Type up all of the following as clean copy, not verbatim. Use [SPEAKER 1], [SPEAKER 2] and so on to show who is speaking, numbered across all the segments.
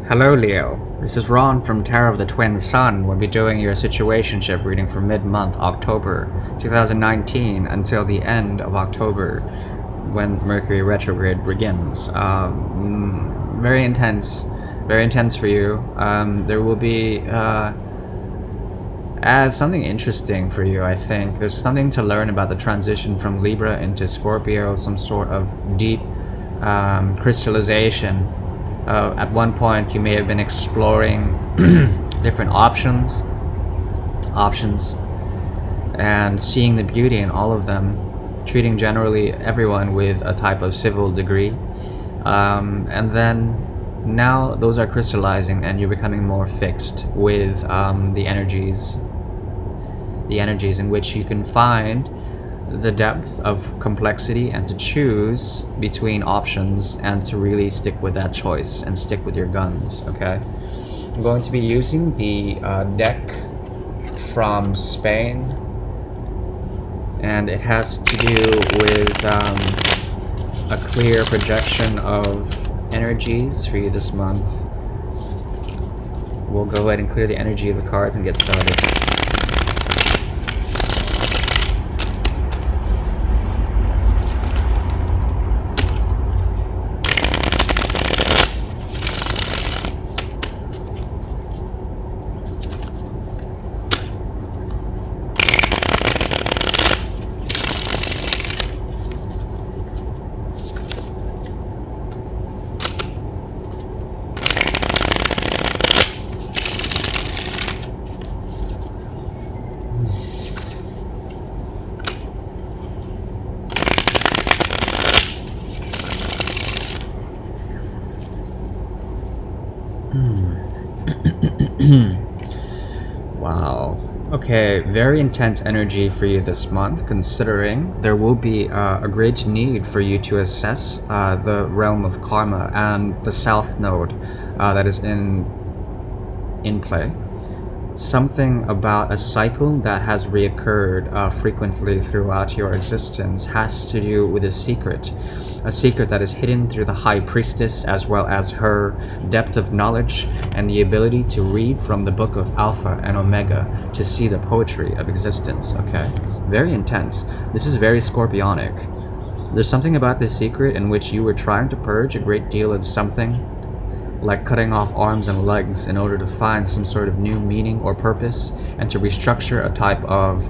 [SPEAKER 1] Hello, Leo. This is Ron from Tarot of the Twin Sun. We'll be doing your situationship reading from mid-month October 2019 until the end of October when Mercury retrograde begins. Very intense for you. There will be something interesting for you, I think. There's something to learn about the transition from Libra into Scorpio, some sort of deep crystallization. At one point, you may have been exploring different options, and seeing the beauty in all of them, treating generally everyone with a type of civil degree, and then now those are crystallizing, and you're becoming more fixed with the energies in which you can find the depth of complexity and to choose between options and to really stick with that choice and stick with your guns. Okay, I'm going to be using the deck from Spain, and it has to do with a clear projection of energies for you this month. We'll go ahead and clear the energy of the cards and get started. Wow. Okay, very intense energy for you this month, considering there will be a great need for you to assess the realm of karma and the south node that is in play. Something about a cycle that has reoccurred frequently throughout your existence has to do with a secret that is hidden through the High Priestess, as well as her depth of knowledge and the ability to read from the book of Alpha and Omega to see the poetry of existence. Okay, very intense. This is very scorpionic. There's something about this secret in which you were trying to purge a great deal of something, like cutting off arms and legs in order to find some sort of new meaning or purpose and to restructure a type of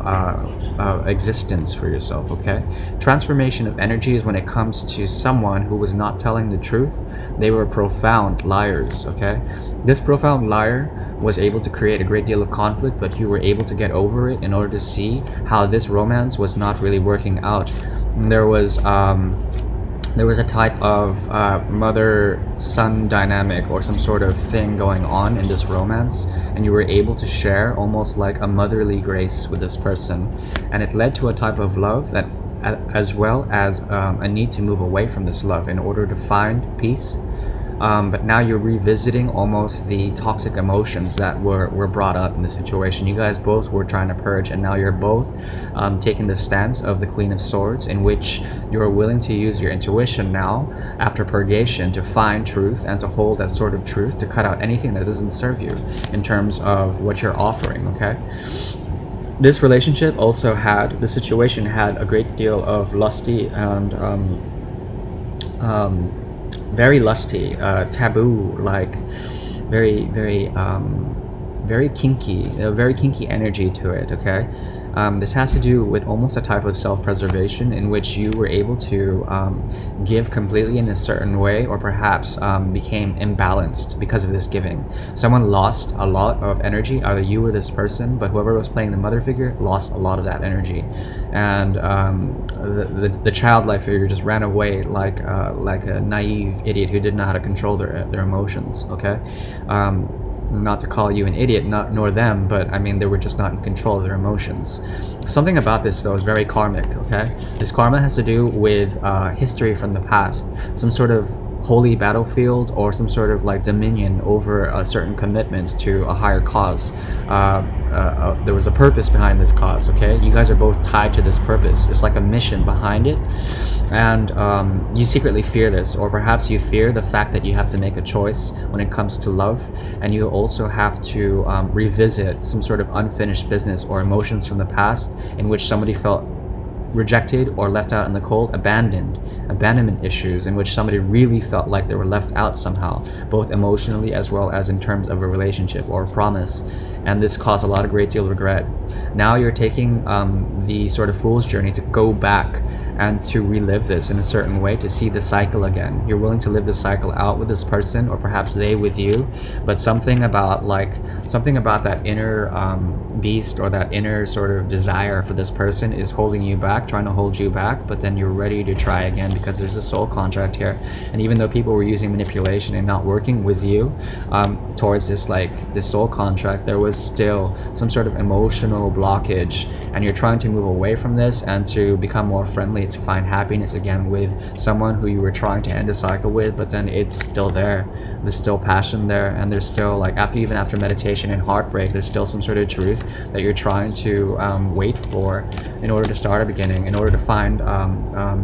[SPEAKER 1] existence for yourself. Okay, transformation of energies when it comes to someone who was not telling the truth. They were profound liars. Okay, this profound liar was able to create a great deal of conflict, but you were able to get over it in order to see how this romance was not really working out. There was a type of mother-son dynamic or some sort of thing going on in this romance, and you were able to share almost like a motherly grace with this person, and it led to a type of love that, as well as a need to move away from this love in order to find peace. But now you're revisiting almost the toxic emotions that were brought up in the situation. You guys both were trying to purge, and now you're both taking the stance of the Queen of Swords, in which you're willing to use your intuition now after purgation to find truth and to hold that sort of truth, to cut out anything that doesn't serve you in terms of what you're offering. Okay, this relationship also had, the situation had a great deal of lusty and very lusty, taboo, like very kinky, a very kinky energy to it. Okay, this has to do with almost a type of self-preservation in which you were able to give completely in a certain way, or perhaps became imbalanced because of this giving. Someone lost a lot of energy, either you or this person, but whoever was playing the mother figure lost a lot of that energy, and the childlike figure just ran away like a naive idiot who didn't know how to control their emotions. Okay, not to call you an idiot, nor them, but I mean, they were just not in control of their emotions. Something about this, though, is very karmic. Okay, this karma has to do with history from the past, some sort of holy battlefield or some sort of like dominion over a certain commitment to a higher cause. There was a purpose behind this cause. Okay, you guys are both tied to this purpose. It's like a mission behind it, and you secretly fear this, or perhaps you fear the fact that you have to make a choice when it comes to love, and you also have to revisit some sort of unfinished business or emotions from the past in which somebody felt rejected or left out in the cold, abandonment issues in which somebody really felt like they were left out somehow, both emotionally as well as in terms of a relationship or a promise. And this caused a great deal of regret. Now you're taking the sort of fool's journey to go back and to relive this in a certain way, to see the cycle again. You're willing to live the cycle out with this person, or perhaps they with you, but something about that inner beast, or that inner sort of desire for this person is holding you back, trying to hold you back, but then you're ready to try again because there's a soul contract here. And even though people were using manipulation and not working with you towards this soul contract, there was still some sort of emotional blockage, and you're trying to move away from this and to become more friendly, to find happiness again with someone who you were trying to end a cycle with, but then it's still there. There's still passion there, and there's still, like, even after meditation and heartbreak, there's still some sort of truth that you're trying to wait for in order to start a beginning, in order to find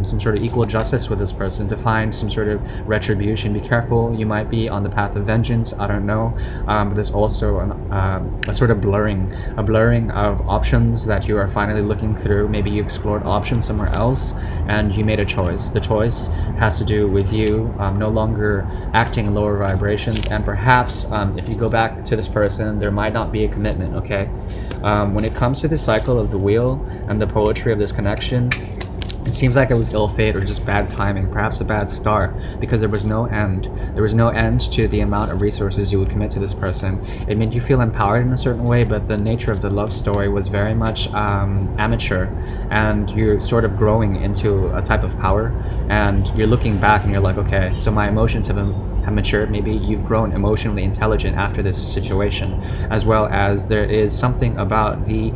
[SPEAKER 1] some sort of equal justice with this person, to find some sort of retribution. Be careful, you might be on the path of vengeance, I don't know, but there's also a sort of blurring of options that you are finally looking through. Maybe you explored options somewhere else and you made a choice. The choice has to do with you no longer acting in lower vibrations, and perhaps if you go back to this person, there might not be a commitment. Okay, when it comes to the cycle of the wheel and the poetry of this connection, it seems like it was ill fate or just bad timing, perhaps a bad start, because there was no end. There was no end to the amount of resources you would commit to this person. It made you feel empowered in a certain way, but the nature of the love story was very much amateur, and you're sort of growing into a type of power, and you're looking back and you're like, okay, so my emotions have matured. Maybe you've grown emotionally intelligent after this situation, as well as there is something about the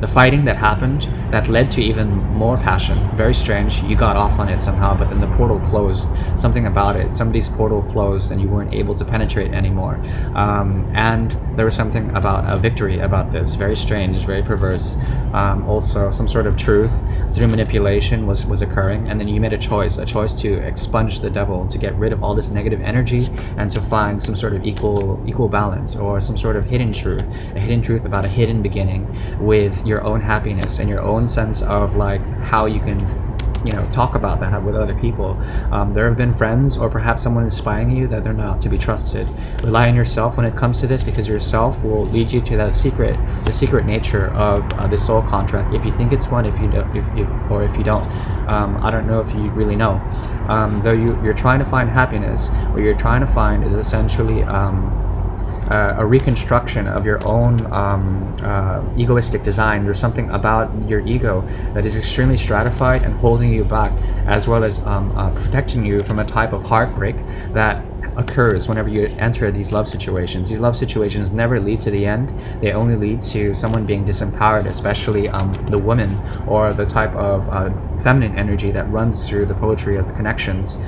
[SPEAKER 1] fighting that happened that led to even more passion. Very strange. You got off on it somehow, but then the portal closed. Something about it. Somebody's portal closed and you weren't able to penetrate anymore. And there was something about a victory about this. Very strange, very perverse. Also, some sort of truth through manipulation was occurring, and then you made a choice to expunge the devil, to get rid of all this negative energy and to find some sort of equal balance, or some sort of hidden truth, a hidden truth about a hidden beginning with your own happiness and your own sense of like how you can talk about that with other people. There have been friends or perhaps someone inspiring you that they're not to be trusted. Rely on yourself when it comes to this, because yourself will lead you to the secret nature of this soul contract. If you think it's one, if you don't, I don't know if you really know. Though you're trying to find happiness, what you're trying to find is essentially a reconstruction of your own egoistic design. There's something about your ego that is extremely stratified and holding you back, as well as protecting you from a type of heartbreak that occurs whenever you enter these love situations. These love situations never lead to the end. They only lead to someone being disempowered, especially the woman, or the type of feminine energy that runs through the poetry of the connections.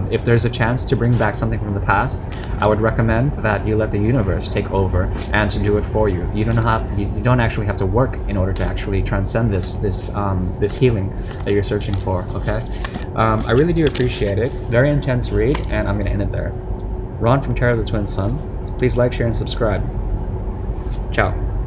[SPEAKER 1] If there's a chance to bring back something from the past, I would recommend that you let the universe take over and to do it for you. You don't actually have to work in order to actually transcend this healing that you're searching for. Okay, I really do appreciate it. Very intense read, and I'm gonna end it there. Ron from Terror of the Twin Sun. Please like, share, and subscribe. Ciao.